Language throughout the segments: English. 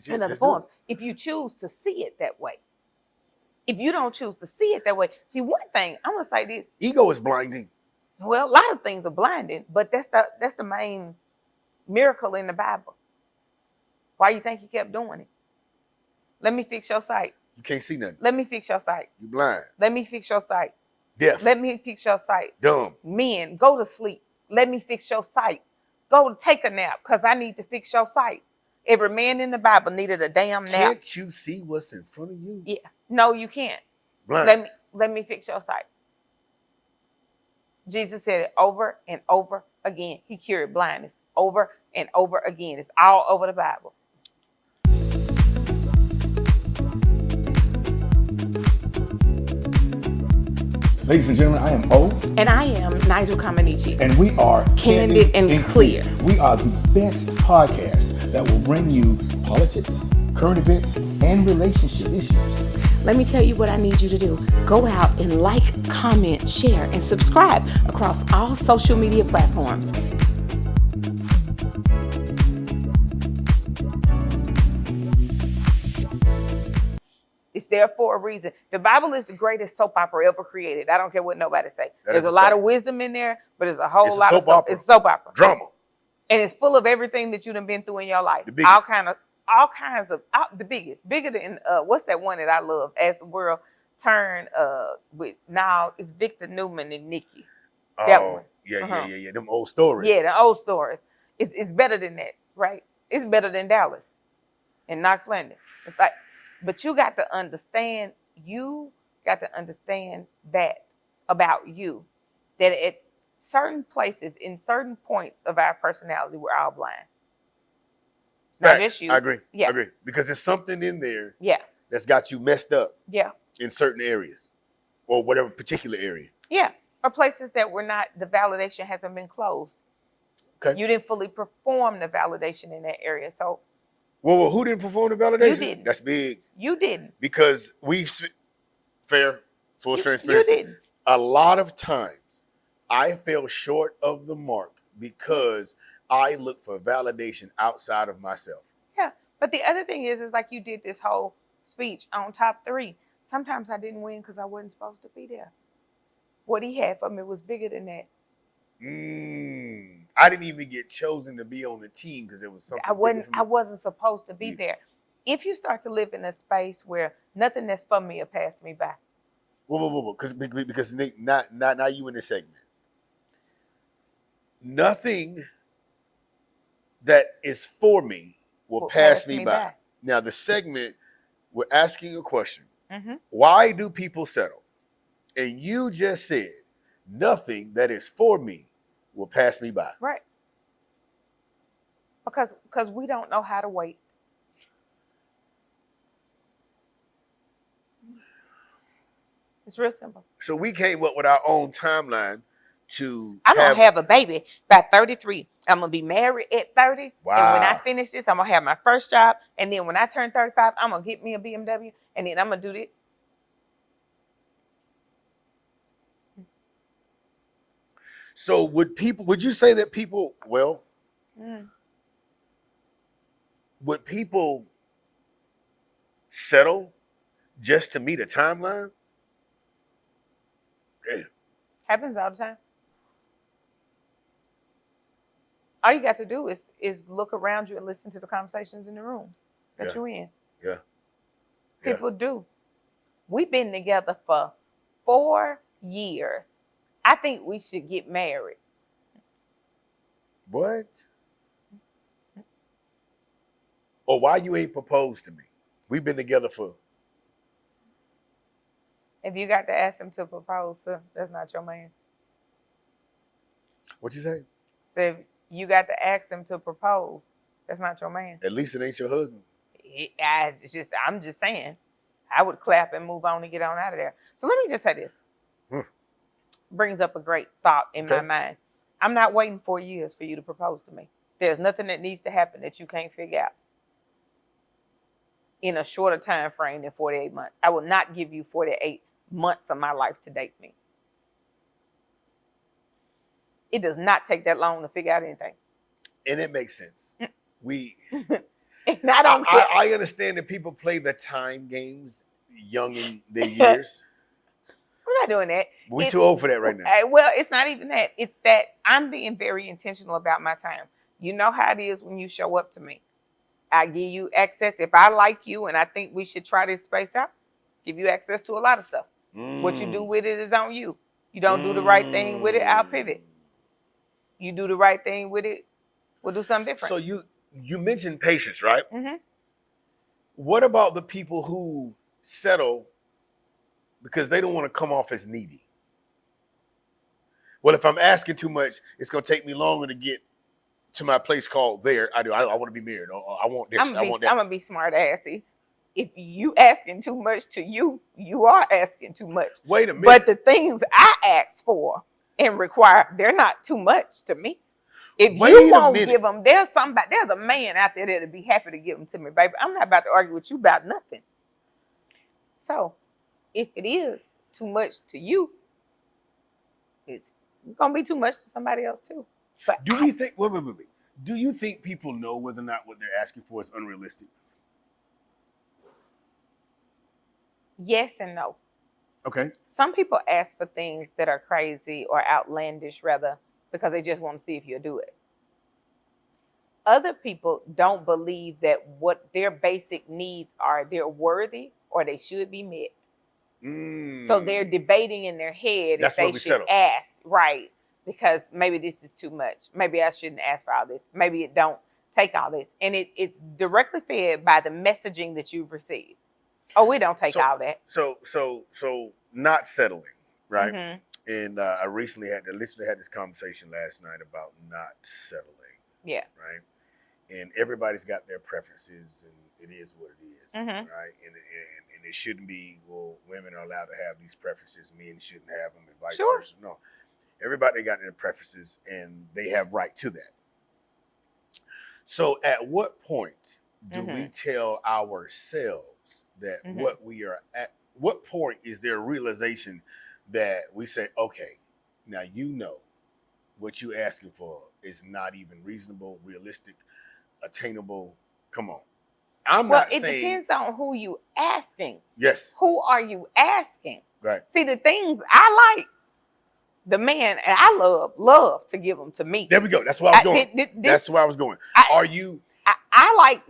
in other forms. If you choose to see it that way. If you don't choose to see it that way. See, one thing, I'm going to say this. Ego is blinding. Well, a lot of things are blinding, but that's the main miracle in the Bible. Why you think he kept doing it? Let me fix your sight. You can't see nothing. Let me fix your sight. You blind. Let me fix your sight. Deaf. Let me fix your sight. Dumb. Men, go to sleep. Let me fix your sight. Go take a nap because I need to fix your sight. Every man in the Bible needed a damn nap. Can't you see what's in front of you? Yeah. No, you can't. Blind. Let me fix your sight. Jesus said it over and over again. He cured blindness over and over again. It's all over the Bible. Ladies and gentlemen, I am O. And I am Nigel Kamanichi. And we are Candid and Clear. We are the best podcast that will bring you politics, current events, and relationship issues. Let me tell you what I need you to do. Go out and like, comment, share, and subscribe across all social media platforms. It's there for a reason. The Bible is the greatest soap opera ever created. I don't care what nobody say. There's a lot of wisdom in there, but there's a whole lot of soap. It's soap opera. Drama. And it's full of everything that you done been through in your life. All kinds of the biggest. Bigger than what's that one that I love? As the World Turned with now it's Victor Newman and Nikki. That one. Yeah. Them old stories. Yeah, the old stories. It's better than that, right? It's better than Dallas and Knox Landing. It's like, but you got to understand. You got to understand that about you, that at certain places, in certain points of our personality, we're all blind. It's not just you. I agree. Yeah. I agree. Because there's something in there that's got you messed up. Yeah. In certain areas or whatever particular area. Yeah. Or places that were not, the validation hasn't been closed. Okay. You didn't fully perform the validation in that area. So. Well, who didn't perform the validation? You didn't. That's big. You didn't. Because full transparency. You didn't. A lot of times I fell short of the mark because I look for validation outside of myself. Yeah. But the other thing is like you did this whole speech on top 3. Sometimes I didn't win because I wasn't supposed to be there. What he had for me was bigger than that. I didn't even get chosen to be on the team because it was something. I wasn't supposed to be there. If you start to live in a space where nothing that's for me will pass me by. Whoa. Because Nick, not you in this segment. Nothing that is for me will pass me by. Now the segment, we're asking a question. Mm-hmm. Why do people settle? And you just said, nothing that is for me will pass me by. Right. Because we don't know how to wait. It's real simple. So we came up with our own timeline to I'm going to have a baby by 33. I'm going to be married at 30. Wow. And when I finish this, I'm going to have my first job. And then when I turn 35, I'm going to get me a BMW. And then I'm going to do this. So would you say that people, would people settle just to meet a timeline? Damn. Happens all the time. All you got to do is look around you and listen to the conversations in the rooms that you're in. Yeah. People do. We've been together for 4 years. I think we should get married. What? Or why you ain't proposed to me? We've been together for. If you got to ask him to propose, sir, that's not your man. What you say? So if you got to ask him to propose, that's not your man. At least it ain't your husband. I'm just saying. I would clap and move on and get on out of there. So let me just say this. Brings up a great thought in my mind. I'm not waiting 4 years for you to propose to me. There's nothing that needs to happen that you can't figure out in a shorter time frame than 48 months. I will not give you 48 months of my life to date me. It does not take that long to figure out anything. And it makes sense. And And I don't care. I understand that people play the time games young in their years. I'm not doing that. We too old for that right now. Well, it's not even that. It's that I'm being very intentional about my time. You know how it is when you show up to me. I give you access. If I like you and I think we should try this space out, give you access to a lot of stuff. What you do with it is on you. You don't do the right thing with it, I'll pivot. You do the right thing with it, we'll do something different. So you mentioned patience, right? What about the people who settle because they don't want to come off as needy? Well, if I'm asking too much, it's going to take me longer to get to my place called there. I want to be married. Or I want this. I want that. I'm going to be smart assy. If you asking too much to you, you are asking too much. Wait a minute. But the things I ask for and require, they're not too much to me. If you won't give them, there's a man out there that'll be happy to give them to me, baby. I'm not about to argue with you about nothing. So, if it is too much to you, it's gonna be too much to somebody else too. But do we think? Wait. Do you think people know whether or not what they're asking for is unrealistic? Yes and no. Okay. Some people ask for things that are crazy or outlandish, rather, because they just want to see if you'll do it. Other people don't believe that what their basic needs are, they're worthy or they should be met. So they're debating in their head if they should ask, right? Because maybe this is too much. Maybe I shouldn't ask for all this. Maybe it don't take all this. And it's directly fed by the messaging that you've received. Oh, we don't take all that. So not settling, right? And I recently had this conversation last night about not settling. Yeah. Right. And everybody's got their preferences, and it is what it is, right? And it shouldn't be, well, women are allowed to have these preferences, men shouldn't have them, and vice versa. No, everybody got their preferences, and they have right to that. So, at what point do we tell ourselves that what we are at? What point is there a realization that we say, okay, now you know what you're asking for is not even reasonable, realistic, attainable? Come on. It depends on who you asking. Yes. Who are you asking? Right. See, the things I like, the man, and I love to give them to me. There we go. That's where I was going. That's where I was going. I like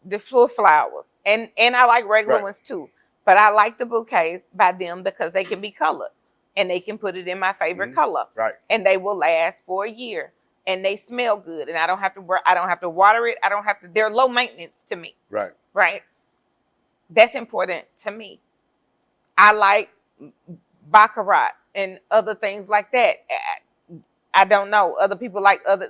the full flowers, and I like regular ones too. But I like the bouquets by them because they can be colored, and they can put it in my favorite color. Right. And they will last for a year. And they smell good, and I don't have to water it. They're low maintenance to me. Right. Right. That's important to me. I like baccarat and other things like that. I don't know.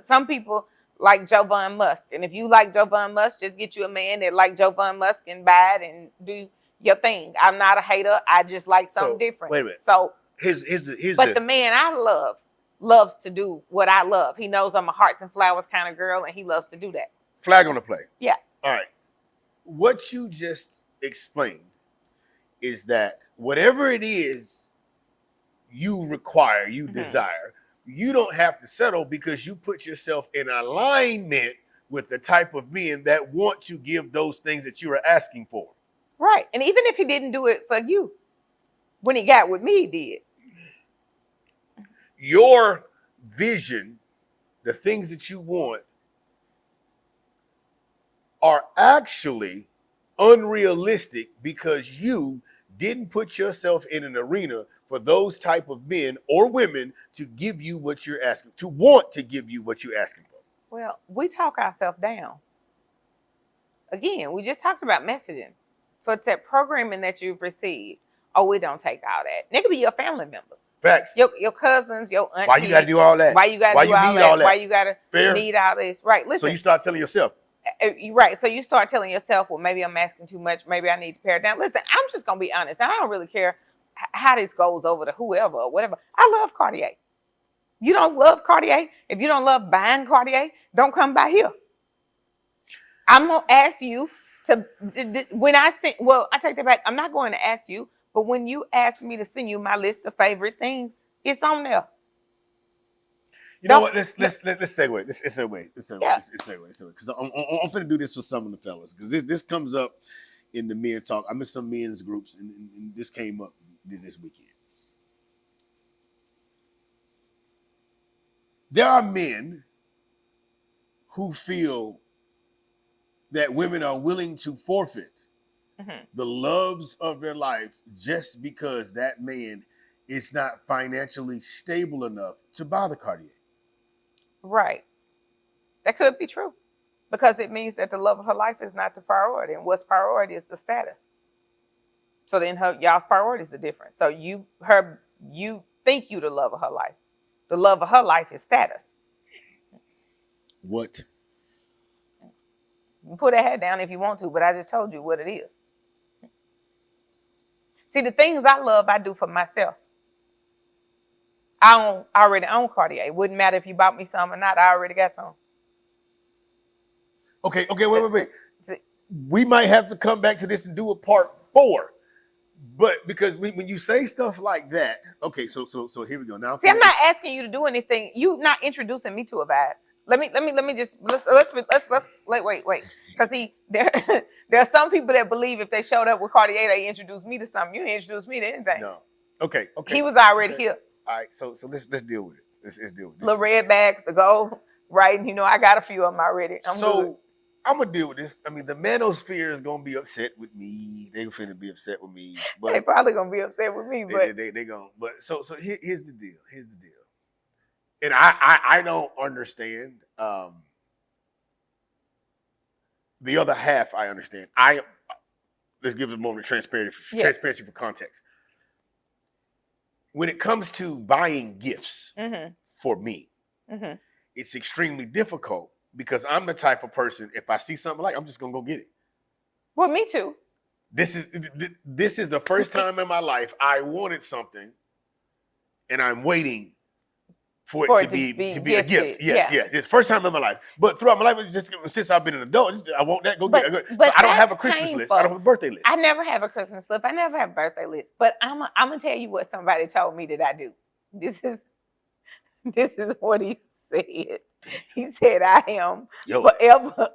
Some people like Jovan Musk. And if you like Jovan Musk, just get you a man that like Jovan Musk and buy it and do your thing. I'm not a hater. I just like something different. Wait a minute. So the man I love loves to do what I love. He knows I'm a hearts and flowers kind of girl, and he loves to do that. Flag on the play. Yeah. All right. What you just explained is that whatever it is you require, you desire, you don't have to settle because you put yourself in alignment with the type of men that want to give those things that you are asking for. Right. And even if he didn't do it for you, when he got with me, he did. Your vision, the things that you want, are actually unrealistic because you didn't put yourself in an arena for those type of men or women to give you what you're asking, to want to give you what you're asking for. Well, we talk ourselves down. Again, we just talked about messaging. So it's that programming that you've received. Oh, we don't take all that. They could be your family members. Facts. Your cousins, your auntie. Why you got to do all that? Why you got to do all that? Why you got to need all this? Right. Listen. So you start telling yourself. Right. So you start telling yourself, well, maybe I'm asking too much. Maybe I need to pare it down. Listen, I'm just going to be honest. I don't really care how this goes over to whoever or whatever. I love Cartier. You don't love Cartier? If you don't love buying Cartier, don't come by here. I'm going to ask you to, I take that back. I'm not going to ask you. But when you ask me to send you my list of favorite things, it's on there. You know Don't- what? Let's segue. Let's segue. Yeah. Let's segue. Because I'm gonna do this for some of the fellas. Because this comes up in the men talk. I'm in some men's groups, and this came up this weekend. There are men who feel that women are willing to forfeit the loves of their life just because that man is not financially stable enough to buy the Cartier. Right. That could be true. Because it means that the love of her life is not the priority. And what's priority is the status. So then y'all's priorities are different. So you think you the love of her life. The love of her life is status. What? You put that hat down if you want to, but I just told you what it is. See, the things I love, I do for myself. I already own Cartier. It wouldn't matter if you bought me some or not. I already got some. Okay, wait. We might have to come back to this and do a part 4. But because when you say stuff like that, okay, so here we go. Now, see, I'm not asking you to do anything. You not introducing me to a vibe. Let me just let's wait. Because see, there are some people that believe if they showed up with Cartier, they introduced me to something. You didn't introduce me to anything. No. Okay. He was already here. All right, so let's deal with it. Let's deal with this. Little red bags to go, right? And I got a few of them already. I'm gonna deal with this. I mean, the manosphere is gonna be upset with me. They finna be upset with me. But they probably gonna be upset with me. But they gonna. But so here's the deal. And I don't understand. The other half I understand. Let's give it a moment of transparency for context. When it comes to buying gifts for me, it's extremely difficult because I'm the type of person, if I see something I'm just gonna go get it. Well, me too. This is the first time in my life I wanted something, and I'm waiting for it to be a gift. Yes. It's the first time in my life. But throughout my life, it's just since I've been an adult, I want that, go get it. So I don't have a Christmas list. I don't have a birthday list. I never have a Christmas list. I never have a birthday list. But I'm gonna tell you what somebody told me that I do. This is what he said. He said, I am forever.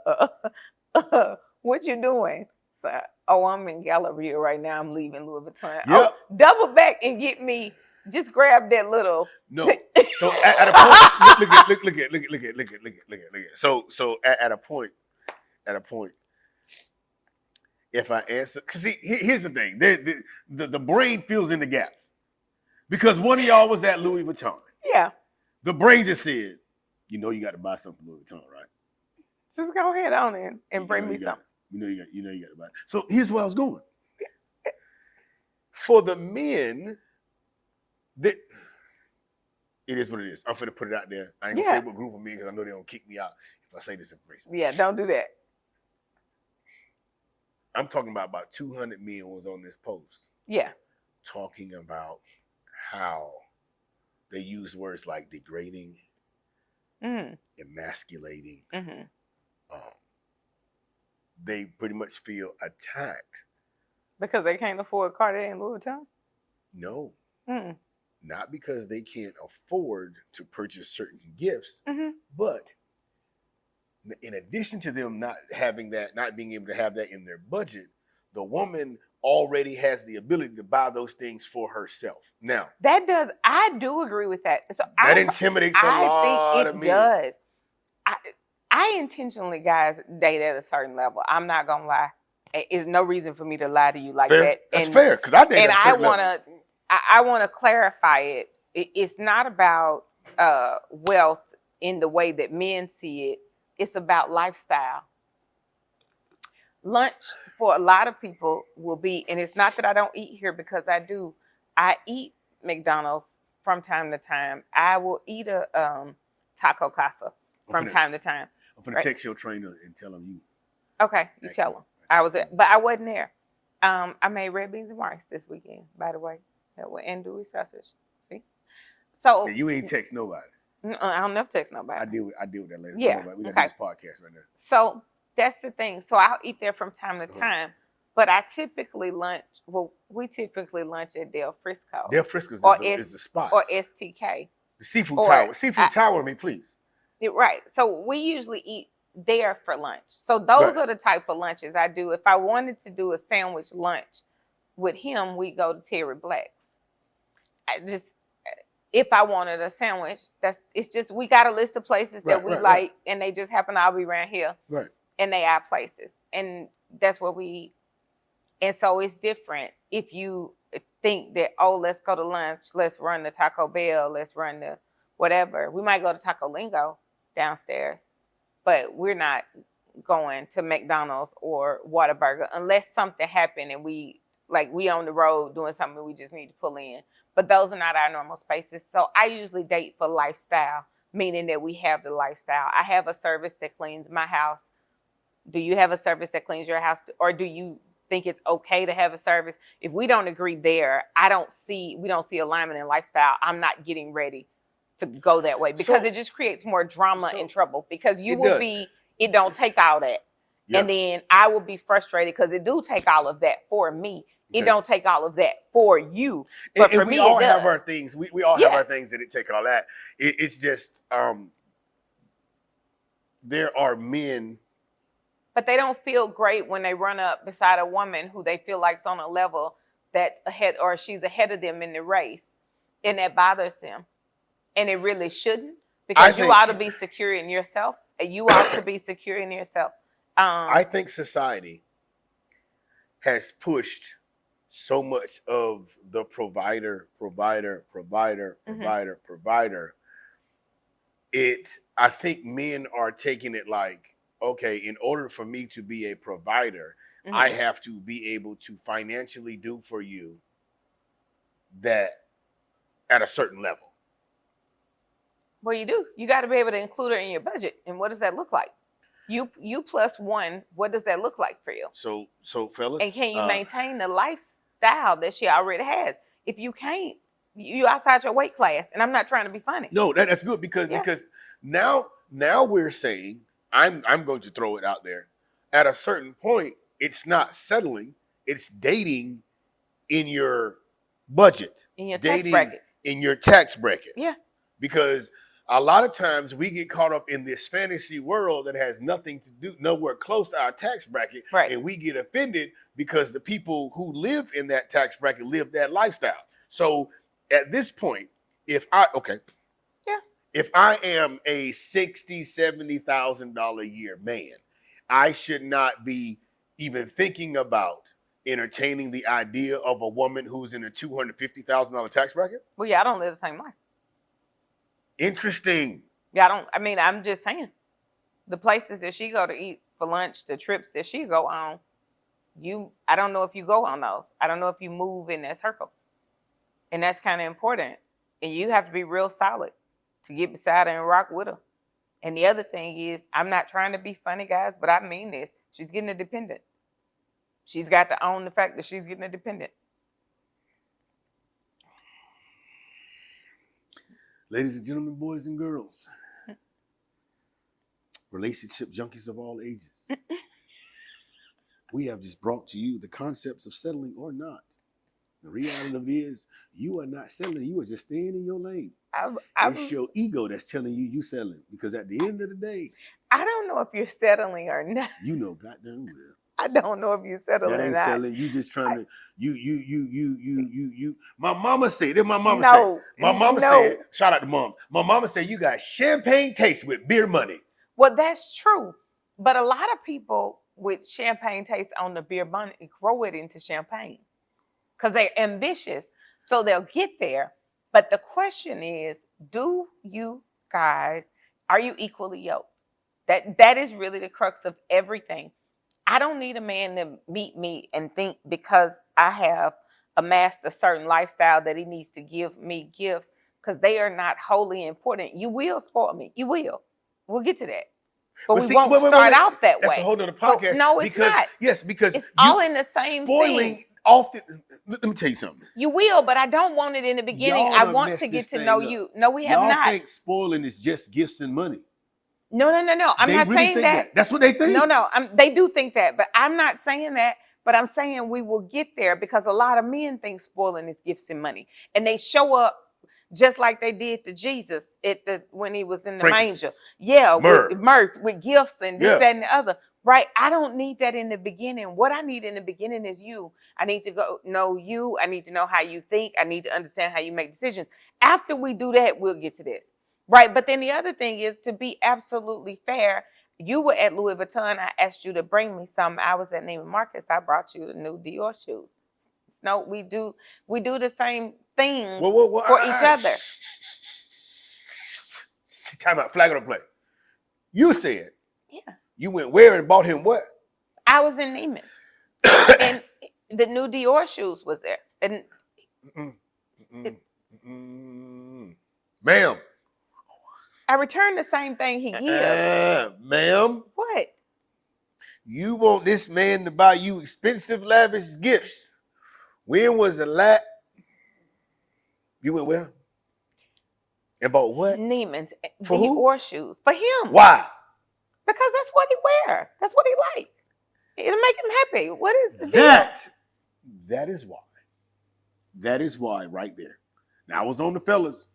What you doing? So, I'm in Galleria right now. I'm leaving Louis Vuitton. Yep. Double back and get me. Just grab that little. No. So at a point, look at. So at a point, if I answer, because see, here's the thing, the brain fills in the gaps, because one of y'all was at Louis Vuitton. Yeah. The brain just said, you got to buy something from Louis Vuitton, right? Just go ahead on in and bring me something. You got to buy it. So here's where I was going. For the men, it is what it is. I'm finna put it out there. I ain't gonna say what group of men because I know they're gonna kick me out if I say this information. Yeah, don't do that. I'm talking about 200 men was on this post. Yeah. Talking about how they use words like degrading, emasculating. They pretty much feel attacked. Because they can't afford Cartier and Louis Vuitton? No. Not because they can't afford to purchase certain gifts, but in addition to them not being able to have that in their budget, the woman already has the ability to buy those things for herself. Now, I do agree with that. So that intimidates a lot of men. I think it does. I intentionally, guys, date at a certain level. I'm not gonna lie. There's no reason for me to lie to you like fair. that. That's fair, because I date at a certain level. I want to clarify it. It's not about wealth in the way that men see it. It's about lifestyle. Lunch for a lot of people will be, and it's not that I don't eat here because I do. I eat McDonald's from time to time. I will eat a taco casa from time to time. I'm going to text your trainer and tell him you. Okay, you tell him. But I wasn't there. I made red beans and rice this weekend, by the way. And Dewey sausage. See? So yeah, you ain't text nobody. I don't never text nobody. I deal with that later. Yeah. We got this podcast right now. So that's the thing. So I'll eat there from time to time. But I typically we typically lunch at Del Frisco. Del Frisco's is the spot. Or STK. The seafood Or tower. Seafood tower me, please. Right. So we usually eat there for lunch. So those Right. are the type of lunches I do. If I wanted to do a sandwich lunch with him, we go to Terry Black's. I just if I wanted a sandwich, it's just we got a list of places that we like, and they just happen to all be around here. Right. And they are places, and that's where we eat. And so it's different if you think that, oh, let's go to lunch, let's run the Taco Bell, let's run the whatever. We might go to Taco Lingo downstairs, but we're not going to McDonald's or Whataburger unless something happened and we on the road doing something we just need to pull in. But those are not our normal spaces. So I usually date for lifestyle, meaning that we have the lifestyle. I have a service that cleans my house. Do you have a service that cleans your house? Or do you think it's okay to have a service? If we don't agree there, we don't see alignment in lifestyle. I'm not getting ready to go that way because it just creates more drama and trouble because it don't take all that. Yeah. And then I will be frustrated because it do take all of that for me. Okay. It don't take all of that for you. But for me, we all it does. have our things. We all have our things that it take all that. It's just there are men. But they don't feel great when they run up beside a woman who they feel like's on a level that's ahead or she's ahead of them in the race. And that bothers them. And it really shouldn't because you ought to be secure in yourself. You ought to be secure in yourself. I think society has pushed so much of the provider. I think men are taking it like, okay, in order for me to be a provider, I have to be able to financially do for you that at a certain level. Well, you do. You got to be able to include her in your budget. And what does that look like? You plus one, what does that look like for you? So fellas. And can you maintain the lifestyle that she already has? If you can't, you outside your weight class. And I'm not trying to be funny. No, that's good because now we're saying, I'm going to throw it out there. At a certain point, it's not settling. It's dating in your budget. In your tax bracket. In your tax bracket. Yeah. Because a lot of times we get caught up in this fantasy world that has nothing to do, nowhere close to our tax bracket. Right. And we get offended because the people who live in that tax bracket live that lifestyle. So at this point, if I am a $60,000, $70,000 a year man, I should not be even thinking about entertaining the idea of a woman who's in a $250,000 tax bracket. Well, yeah, I don't live the same life. Interesting. Yeah, I'm just saying. The places that she go to eat for lunch, the trips that she go on, I don't know if you go on those. I don't know if you move in that circle. And that's kind of important. And you have to be real solid to get beside her and rock with her. And the other thing is, I'm not trying to be funny, guys, but I mean this. She's getting independent. She's got to own the fact that she's getting independent. Ladies and gentlemen, boys and girls, relationship junkies of all ages, we have just brought to you the concepts of settling or not. The reality of it is, you are not settling. You are just staying in your lane. It's your ego that's telling you settling. Because at the end of the day, I don't know if you're settling or not. You know goddamn well. I don't know if you're settling that ain't or not. Settling. You just trying to you. My mama said. Then my mama said. My mama said. Shout out to mom. My mama said you got champagne taste with beer money. Well, that's true, but a lot of people with champagne taste on the beer money grow it into champagne because they're ambitious, so they'll get there. But the question is, do you guys, are you equally yoked? That is really the crux of everything. I don't need a man to meet me and think because I have amassed a certain lifestyle that he needs to give me gifts because they are not wholly important. You will spoil me. You will. We'll get to that. But we won't start out that way. That's a whole other podcast. So, no, it's not. Yes, because it's all in the same spoiling thing. Often, let me tell you something. You will, but I don't want it in the beginning. I want to get to know you. No, we have not. Y'all think spoiling is just gifts and money. No. I'm not saying that. That's what they think. No. They do think that, but I'm not saying that. But I'm saying we will get there because a lot of men think spoiling is gifts and money. And they show up just like they did to Jesus when he was in the manger. Frankincense. Yeah, with Myrrh. mirth, with gifts and this, Yeah. that, and the other. Right? I don't need that in the beginning. What I need in the beginning is you. I need to go know you. I need to know how you think. I need to understand how you make decisions. After we do that, we'll get to this. Right? But then the other thing is, to be absolutely fair, you were at Louis Vuitton. I asked you to bring me some. I was at Neiman Marcus. I brought you the new Dior shoes. Snow, we do the same things for each other. Time out, flag on the play. You said Yeah. you went where and bought him what? I was in Neiman's. And the new Dior shoes was there. And Ma'am. I returned the same thing he gives. Ma'am. What? You want this man to buy you expensive, lavish gifts. When was the last? You went where? And bought what? Neiman's. For Dior who? shoes. For him. Why? Because that's what he wear. That's what he like. It'll make him happy. What is the deal? That is why. That is why right there. Now I was on the fellas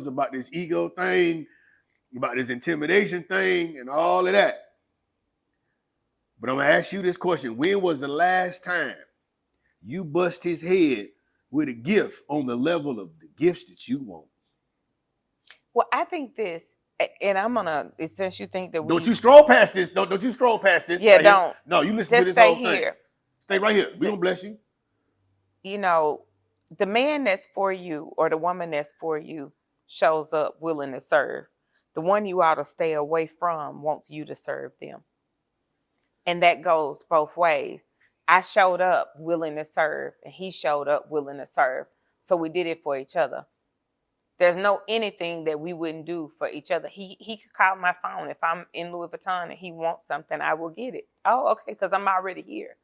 about this ego thing, about this intimidation thing and all of that. But I'm going to ask you this question. When was the last time you bust his head with a gift on the level of the gifts that you want? Well, I think this, and I'm gonna, since you think that we Don't you scroll past this. Don't you scroll past this. Yeah, right don't. Here. No, you listen Just to this stay whole here. thing. Stay right here. We gonna bless you. You know, the man that's for you or the woman that's for you shows up willing to serve. The one you ought to stay away from wants you to serve them. And that goes both ways. I showed up willing to serve, and he showed up willing to serve. So we did it for each other. There's no anything that we wouldn't do for each other. He could call my phone. If I'm in Louis Vuitton and he wants something, I will get it. Oh, okay, because I'm already here.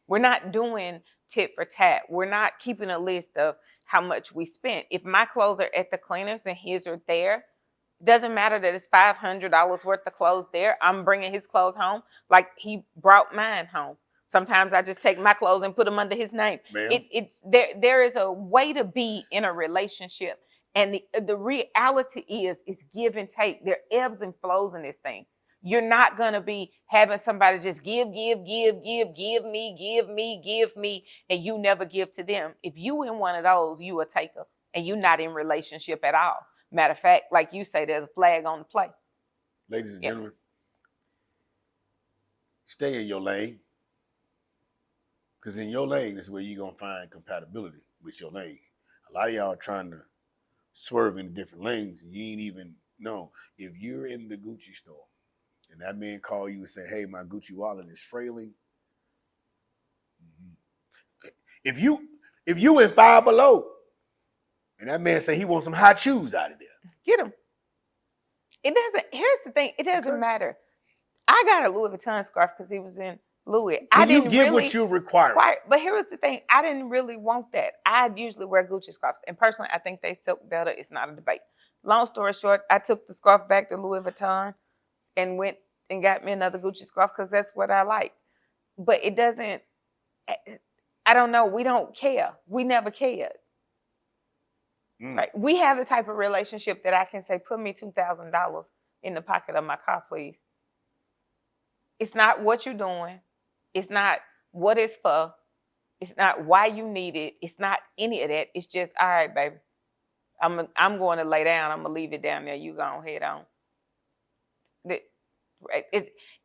We're not doing tit for tat. We're not keeping a list of how much we spent. If my clothes are at the cleaners and his are there, it doesn't matter that it's $500 worth of clothes there. I'm bringing his clothes home like he brought mine home. Sometimes I just take my clothes and put them under his name. It's there. There is a way to be in a relationship, and the reality is give and take. There are ebbs and flows in this thing. You're not gonna be having somebody just give me, and you never give to them. If you in one of those, you a taker, and you're not in relationship at all. Matter of fact, like you say, there's a flag on the play. Ladies and gentlemen, stay in your lane. Because in your lane is where you're going to find compatibility with your lane. A lot of y'all are trying to swerve into different lanes and you ain't even know. If you're in the Gucci store and that man call you and say, hey, my Gucci wallet is frailing. If you in Five Below and that man say he wants some hot shoes out of there. Get him. Here's the thing. It doesn't matter. I got a Louis Vuitton scarf because he was in Louis. Can you give what you require? But here's the thing. I didn't really want that. I usually wear Gucci scarves. And personally, I think they silk better. It's not a debate. Long story short, I took the scarf back to Louis Vuitton and went and got me another Gucci scarf because that's what I like. But it doesn't, I don't know. We don't care. We never cared. Right? We have the type of relationship that I can say, put me $2,000 in the pocket of my car, please. It's not what you're doing. It's not what it's for. It's not why you need it. It's not any of that. It's just, all right, baby. I'm going to lay down. I'm going to leave it down there. You go head on.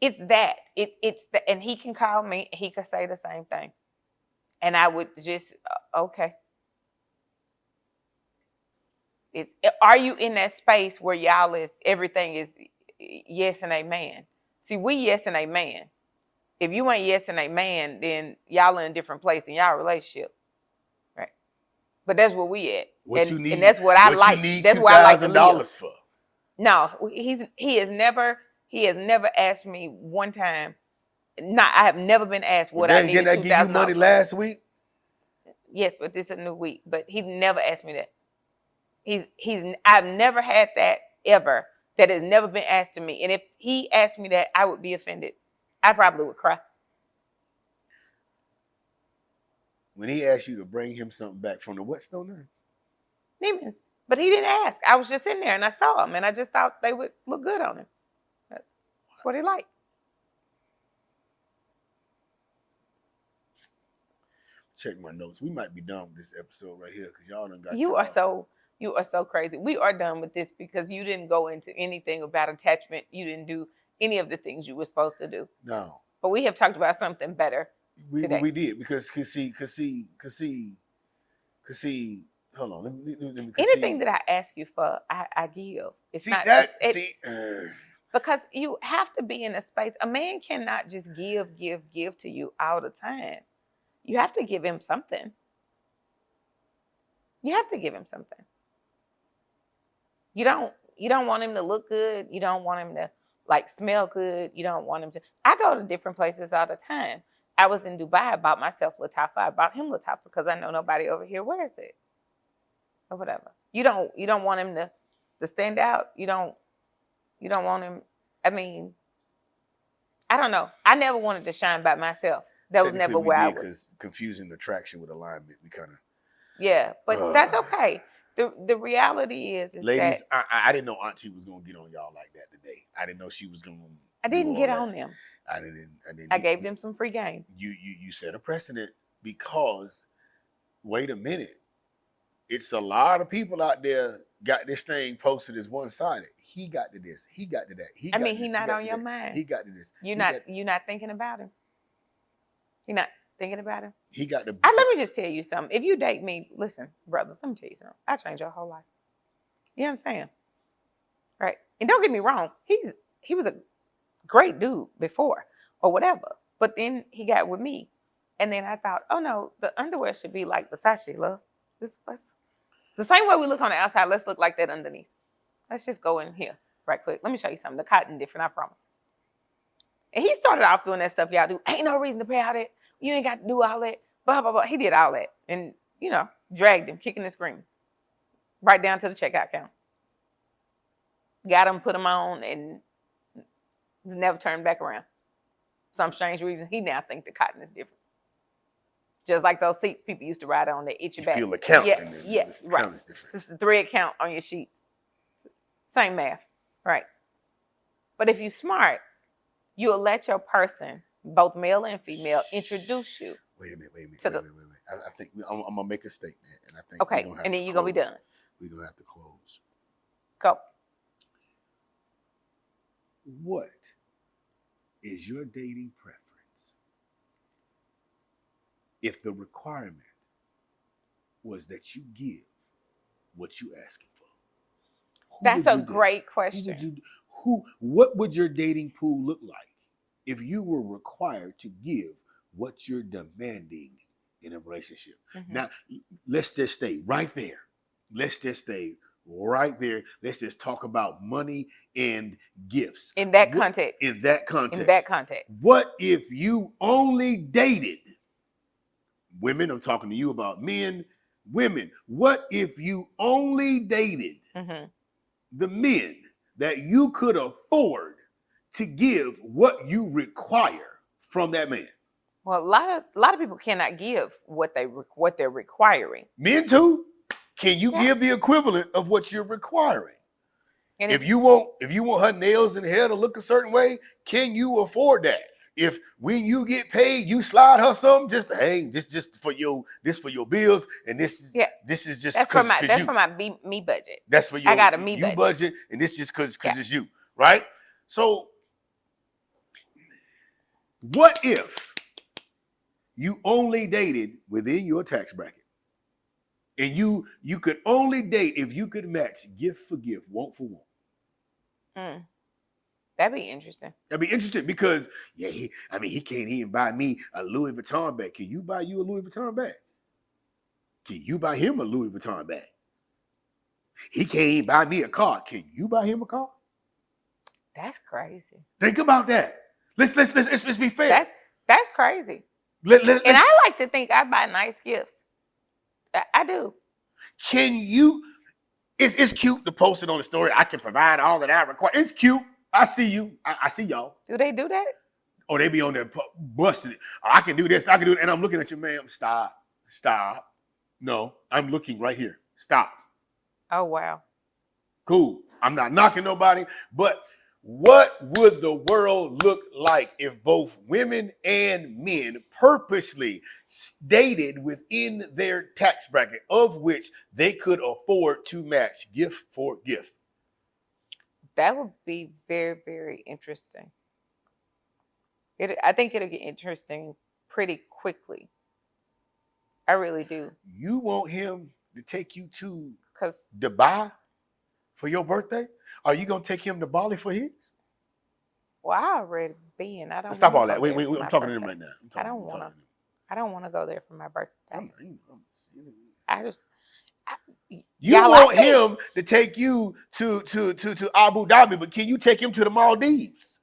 It's that. And he can call me. He could say the same thing. And I would just, okay. Are you in that space where y'all everything is yes and amen? See, we yes and amen. If you ain't yes and amen, then y'all in a different place in y'all relationship, right? But that's where we at, and that's what I like. That's why I like to live. For? No, he has never asked me one time. I have never been asked what I needed. Didn't I give you money last week? Yes, but this is a new week. But he never asked me that. I've never had that ever. That has never been asked to me. And if he asked me that, I would be offended. I probably would cry. When he asked you to bring him something back from the what store now? Neiman's. But he didn't ask. I was just in there and I saw him and I just thought they would look good on him. That's what he liked. Check my notes. We might be done with this episode right here because y'all done got You are so crazy. We are done with this because you didn't go into anything about attachment. You didn't do any of the things you were supposed to do. No. But we have talked about something better today. We did because cause see. Hold on. Let me Anything that I ask you for, I give. It's see not that. it's, because you have to be in a space. A man cannot just give to you all the time. You have to give him something. You have to give him something. You don't want him to look good. You don't want him to like smell good. You don't want him to. I go to different places all the time. I was in Dubai. I bought myself Latafa. I bought him Latafa because I know nobody over here wears it. Or whatever. You don't want him to stand out. You don't want him. I mean, I don't know. I never wanted to shine by myself. That was never where I was. Because confusing attraction with alignment, we kind of. Yeah, but that's okay. The reality is ladies, that I didn't know Auntie was gonna get on y'all like that today. I didn't know she was gonna. I didn't get on them. I didn't. I gave them some free game. You set a precedent because. Wait a minute. It's a lot of people out there got this thing posted as one-sided. He got to this. He got to that. He's not on your mind. He got to this. You're not thinking about him. You're not thinking about him. He got to. Let me just tell you something. If you date me, listen, brothers, let me tell you something. I changed your whole life. You understand? Right? And don't get me wrong. He was a great dude before or whatever. But then he got with me. And then I thought, oh no, the underwear should be like Versace, love. The same way we look on the outside, let's look like that underneath. Let's just go in here right quick. Let me show you something. The cotton different, I promise. And he started off doing that stuff y'all do. Ain't no reason to pay all that. You ain't got to do all that. Blah, blah, blah. He did all that. And, dragged him, kicking and screaming. Right down to the checkout counter. Got him, put him on, and never turned back around. Some strange reason, he now think the cotton is different. Just like those seats people used to ride on that itch your back. Feel the count. Yeah, right. It's the thread count on your sheets. Same math, right? But if you're smart, you'll let your person, both male and female, introduce you. Wait a minute. I think I'm gonna make a statement, and I think okay, and then you're gonna be done. We're gonna have to close. Go. What is your dating preference? If the requirement was that you give what you asking for. That's a great question. What would your dating pool look like if you were required to give what you're demanding in a relationship? Mm-hmm. Now, let's just stay right there. Let's just talk about money and gifts. In that context. What if you only dated women? I'm talking to you about men, women. What if you only dated the men that you could afford to give what you require from that man? Well, a lot of people cannot give what they're requiring. Men too. Can you give the equivalent of what you're requiring? And if you want her nails and hair to look a certain way, can you afford that? If when you get paid, you slide her something, this for your bills, and this is just that's for my me budget. That's for your I got a me budget, and this just because it's you, right? So, what if you only dated within your tax bracket, and you could only date if you could match gift for gift, want for want? That'd be interesting. Because he can't even buy me a Louis Vuitton bag. Can you buy you a Louis Vuitton bag? Can you buy him a Louis Vuitton bag? He can't even buy me a car. Can you buy him a car? That's crazy. Think about that. Let's be fair. That's crazy. And I like to think I buy nice gifts. I do. Can you? It's cute to post it on the story. I can provide all that I require. It's cute. I see you. I see y'all. Do they do that? Or they be on there busting it. I can do this. I can do it. And I'm looking at you, ma'am. Stop. No, I'm looking right here. Stop. Oh, wow. Cool. I'm not knocking nobody, but what would the world look like if both women and men purposely stated within their tax bracket of which they could afford to match gift for gift? That would be very, very interesting. I think it'll get interesting pretty quickly. I really do. You want him to take you to Because, Dubai for your birthday? Are you going to take him to Bali for his? well, I already been. I don't Stop want all to that. go there for I'm my talking to him birthday. right now. I don't want to. I don't want to go there for my birthday. I just, I, You y'all, want him to take you to Abu Dhabi, but can you take him to the Maldives?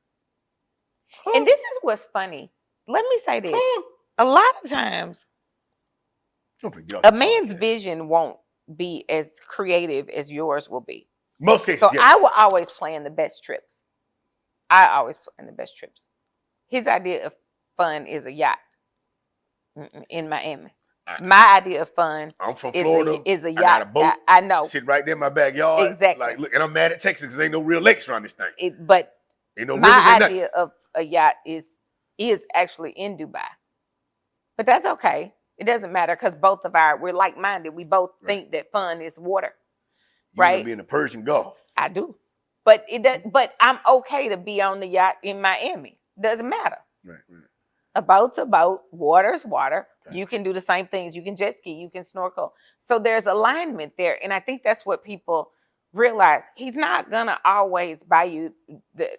And this is what's funny. Let me say this. A lot of times, a man's vision won't be as creative as yours will be. Most cases, So yes. I will always plan the best trips. I always plan the best trips. His idea of fun is a yacht in Miami. My idea of fun I'm from Florida. is a yacht. I got a boat. I know. Sit right there in my backyard. Exactly. Like, look, and I'm mad at Texas because ain't no real lakes around this thing. But ain't no rivers, my ain't idea of a yacht is actually in Dubai. But that's okay. It doesn't matter because we're like-minded. We both think that fun is water. You right? want to be in the Persian Gulf. I do. But but I'm okay to be on the yacht in Miami. Doesn't matter. Right. A boat's a boat, water's water. Right. You can do the same things. You can jet ski, you can snorkel. So there's alignment there. And I think that's what people realize. He's not gonna always buy you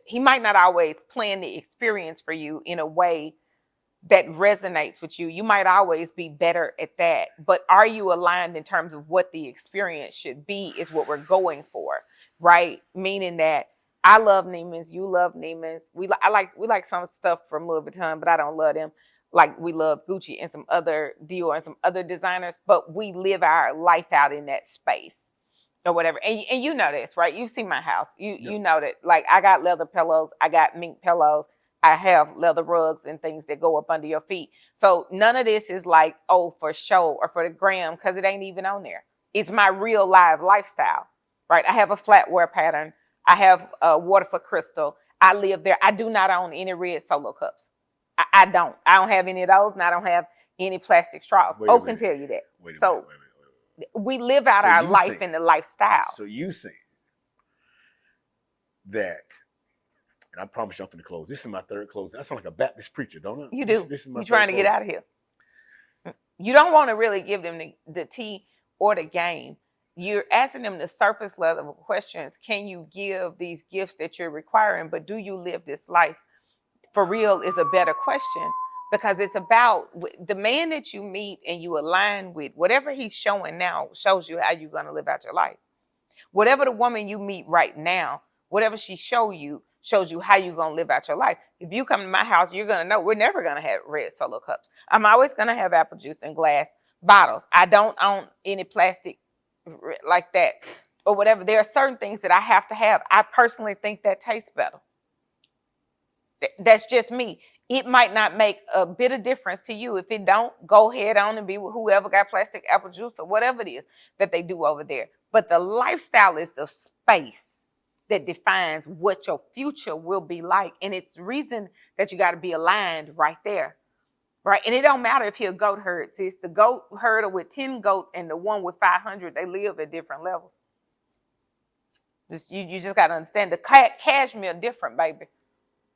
he might not always plan the experience for you in a way that resonates with you. You might always be better at that. But are you aligned in terms of what the experience should be is what we're going for, right? Meaning that I love Neiman's, you love Neiman's. We like some stuff from Louis Vuitton, but I don't love them. Like we love Gucci and some other Dior and some other designers, but we live our life out in that space or whatever. And you know this, right? You've seen my house. You know that. Like I got leather pillows, I got mink pillows. I have leather rugs and things that go up under your feet. So none of this is like, oh, for show or for the gram, because it ain't even on there. It's my real live lifestyle, right? I have a flat wear pattern. I have Waterford crystal. I live there. I do not own any red Solo cups. I don't. I don't have any of those, and I don't have any plastic straws. Can tell you that. Wait. We live out our life in the lifestyle. So you saying that, and I promise you I'm going to close. This is my third close. I sound like a Baptist preacher, don't I? You do. This is my You're trying to get out of here. You don't want to really give them the tea or the game. You're asking them the surface level questions. Can you give these gifts that you're requiring, but do you live this life? For real is a better question because it's about the man that you meet and you align with. Whatever he's showing now shows you how you're going to live out your life. Whatever the woman you meet right now, whatever she shows you how you're going to live out your life. If you come to my house, you're going to know we're never going to have red Solo cups. I'm always going to have apple juice in glass bottles. I don't own any plastic like that or whatever. There are certain things that I have to have. I personally think that tastes better. That's just me. It might not make a bit of difference to you. If it don't, go head on and be with whoever got plastic apple juice or whatever it is that they do over there. But the lifestyle is the space that defines what your future will be like. And it's the reason that you got to be aligned right there. Right. And it don't matter if you're a goat herd, sis. The goat herder with 10 goats and the one with 500, they live at different levels. You just got to understand the cashmere different, baby.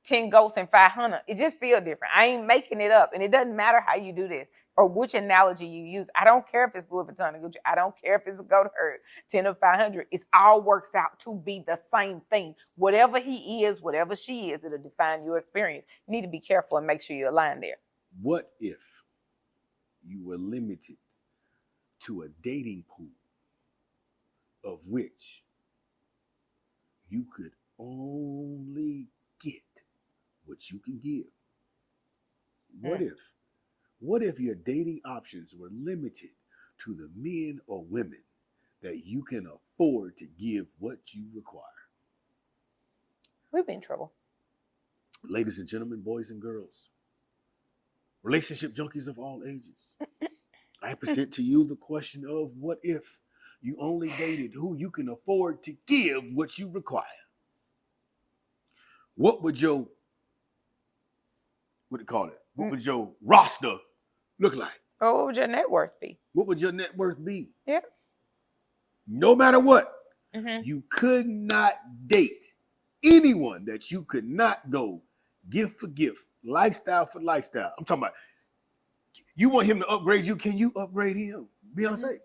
10 goats and 500. It just feels different. I ain't making it up. And it doesn't matter how you do this or which analogy you use. I don't care if it's Louis Vuitton or Gucci. I don't care if it's a goat herd, 10 or 500. It all works out to be the same thing. Whatever he is, whatever she is, it'll define your experience. You need to be careful and make sure you align there. What if you were limited to a dating pool of which you could only get what you can give? What if your dating options were limited to the men or women that you can afford to give what you require? We'd be in trouble. Ladies and gentlemen, boys and girls, relationship junkies of all ages, I present to you the question of what if You only dated who you can afford to give what you require. What would your, what do you call it? What would your roster look like? Or what would your net worth be? What would your net worth be? Yeah. No matter what, Mm-hmm. you could not date anyone that you could not go gift for gift, lifestyle for lifestyle. I'm talking about, you want him to upgrade you, can you upgrade him? Beyonce.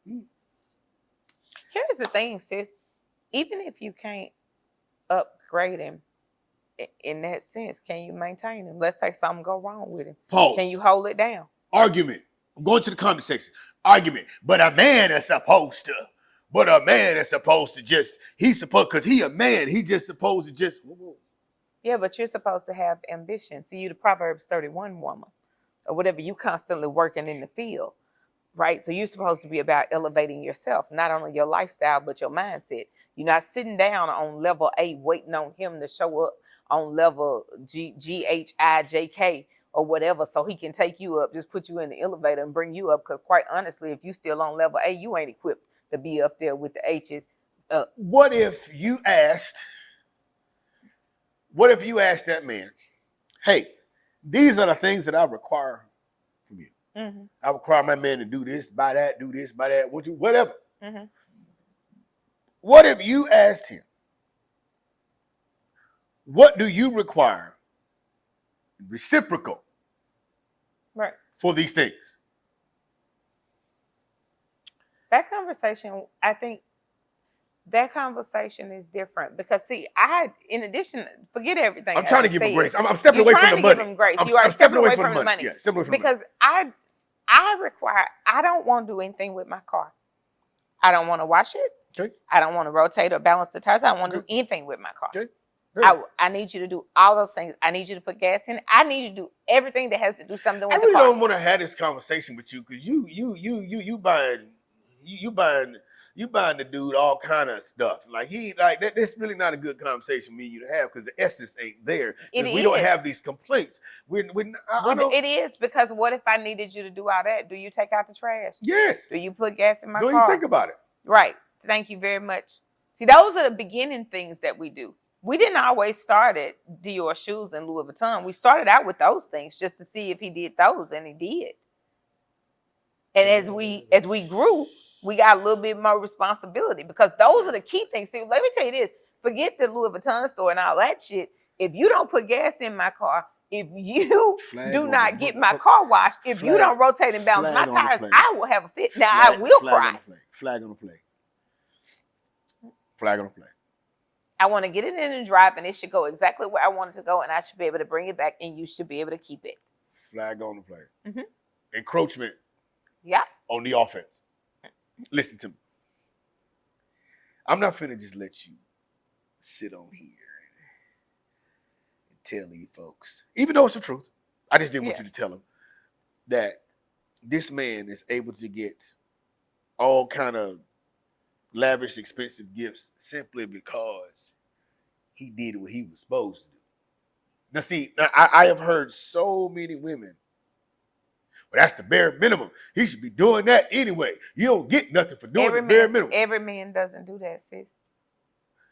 Here's the thing, sis. Even if you can't upgrade him in that sense, can you maintain him? Let's say something go wrong with him. Pause. Can you hold it down? Argument. I'm going to the comment section. Argument. But a man is supposed to. But a man is supposed to just, he's supposed, because he a man, he just supposed to just. Yeah, but you're supposed to have ambition. See, you the Proverbs 31 woman, or whatever, you constantly working in the field, right? So you're supposed to be about elevating yourself, not only your lifestyle, but your mindset. You're not sitting down on level A waiting on him to show up on level GHIJK or whatever so he can take you up, just put you in the elevator and bring you up. Because quite honestly, if you still on level A, you ain't equipped to be up there with the H's. What if you asked that man, hey, these are the things that I require from you. Mm-hmm. I require my man to do this, buy that, do this, buy that, whatever. Mm-hmm. What if you asked him, what do you require reciprocal Right. for these things? That conversation, I think that conversation is different because, see, in addition, forget everything. I'm trying to give him grace. I'm stepping You're away from trying the to money. give him grace. I'm You are stepping away from the money. Yeah, stepping away from because the money. I don't want to do anything with my car. I don't want to wash it. Okay. I don't want to rotate or balance the tires. I don't want to do anything with my car. Okay. I need you to do all those things. I need you to put gas in. I need you to do everything that has to do something with I the really car. don't want to have this conversation with you because you buying the dude all kind of stuff. Like that's really not a good conversation for me and you to have because the essence ain't there. We don't have these complaints. It is because what if I needed you to do all that? Do you take out the trash? Yes. Do you put gas in my car? Don't you think about it? Right. Thank you very much. See, those are the beginning things that we do. We didn't always start at Dior shoes and Louis Vuitton. We started out with those things just to see if he did those, and he did. And as we grew, we got a little bit more responsibility because those are the key things. See, let me tell you this. Forget the Louis Vuitton store and all that shit. If you don't put gas in my car, if you do not get my car washed, if you don't rotate and balance my tires, I will have a fit. Now, I will cry. Flag on the play. Flag on the play. I want to get it in and drive, and it should go exactly where I want it to go, and I should be able to bring it back, and you should be able to keep it. Flag on the play. Mm-hmm. Encroachment. Yeah. On the offense. Listen to me. I'm not finna just let you sit on here and tell you folks, even though it's the truth, I just didn't want you to tell them that this man is able to get all kind of lavish, expensive gifts simply because he did what he was supposed to do. Now, see, I have heard so many women, but that's the bare minimum. He should be doing that anyway. You don't get nothing for doing the bare minimum. Every man doesn't do that, sis.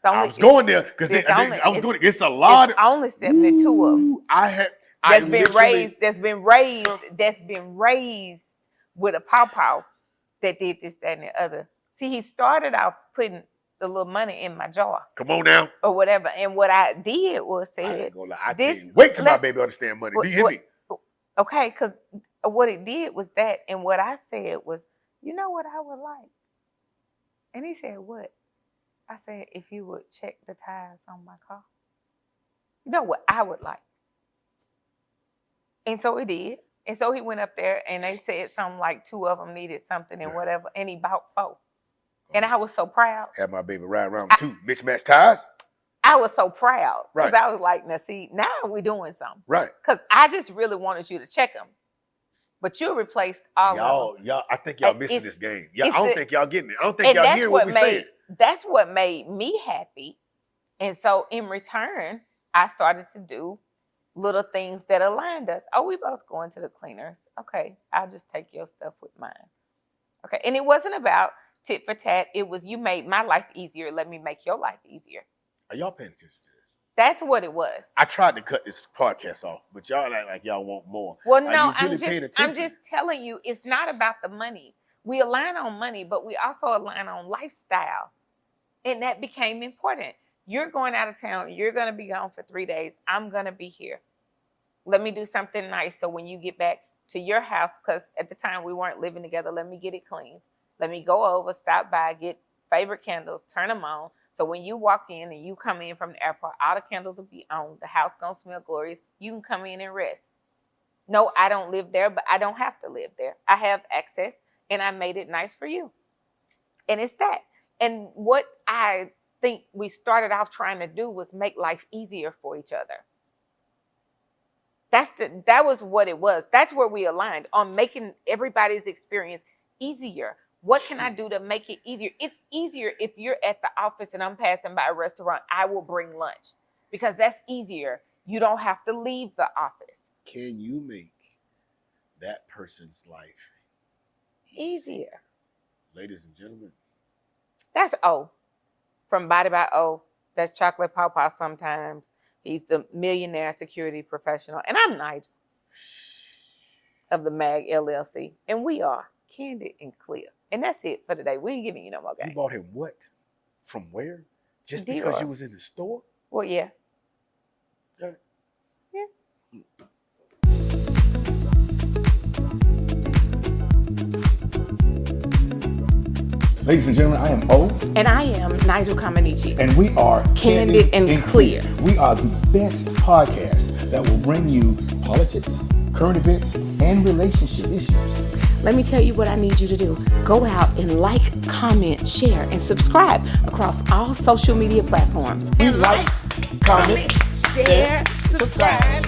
I was going there because it's a lot. It's only 72 of them. That's been raised with a pawpaw that did this, that, and the other. See, he started off putting the little money in my jar. Come on now. Or whatever. And what I did was I said, ain't gonna lie. I tell you, wait till my baby understand money. Do you hear me? Okay, because what it did was that, and what I said was, you know what I would like? And he said, what? I said, if you would check the tires on my car. You know what I would like? And so he did. And so he went up there and they said something like 2 of them needed something and whatever. And he bought 4. And I was so proud. Had my baby ride around with 2 mismatched tires. I was so proud. Because Right. I was like, now see, now we're doing something. Right. Because I just really wanted you to check them. But you replaced all of them. Y'all, I think y'all missing this game. I don't think y'all getting it. I don't think y'all hearing what we're saying. That's what made me happy. And so in return, I started to do little things that aligned us. Oh, we both going to the cleaners. Okay, I'll just take your stuff with mine. Okay, and it wasn't about tit for tat. It was, you made my life easier. Let me make your life easier. Are y'all paying attention to this? That's what it was. I tried to cut this podcast off, but y'all act like y'all want more. Well, no, Are you really paying attention? I'm just telling you, it's not about the money. We align on money, but we also align on lifestyle. And that became important. You're going out of town. You're going to be gone for 3 days. I'm going to be here. Let me do something nice. So when you get back to your house, because at the time we weren't living together, let me get it clean. Let me go over, stop by, get favorite candles, turn them on. So when you walk in and you come in from the airport, all the candles will be on. The house going to smell glorious. You can come in and rest. No, I don't live there, but I don't have to live there. I have access, and I made it nice for you. And it's that. And what I think we started off trying to do was make life easier for each other. That was what it was. That's where we aligned, on making everybody's experience easier. What can I do to make it easier? It's easier if you're at the office and I'm passing by a restaurant, I will bring lunch, because that's easier. You don't have to leave the office. Can you make that person's life Easier? Ladies and gentlemen. That's O. From Body by O. That's Chocolate Pawpaw sometimes. He's the millionaire security professional. And I'm Nigel of the MAG LLC. And we are Candid and Clear. And that's it for today. We ain't giving you no more game. You bought him what? From where? Just Dior. because you was in the store? Well, yeah. Yeah. Yeah. Ladies and gentlemen, I am O. And I am Nigel Comaneci. And we are Candid and Clear. We are the best podcast that will bring you politics, current events, and relationship issues. Let me tell you what I need you to do. Go out and like, comment, share, and subscribe across all social media platforms. And like, comment, share, subscribe.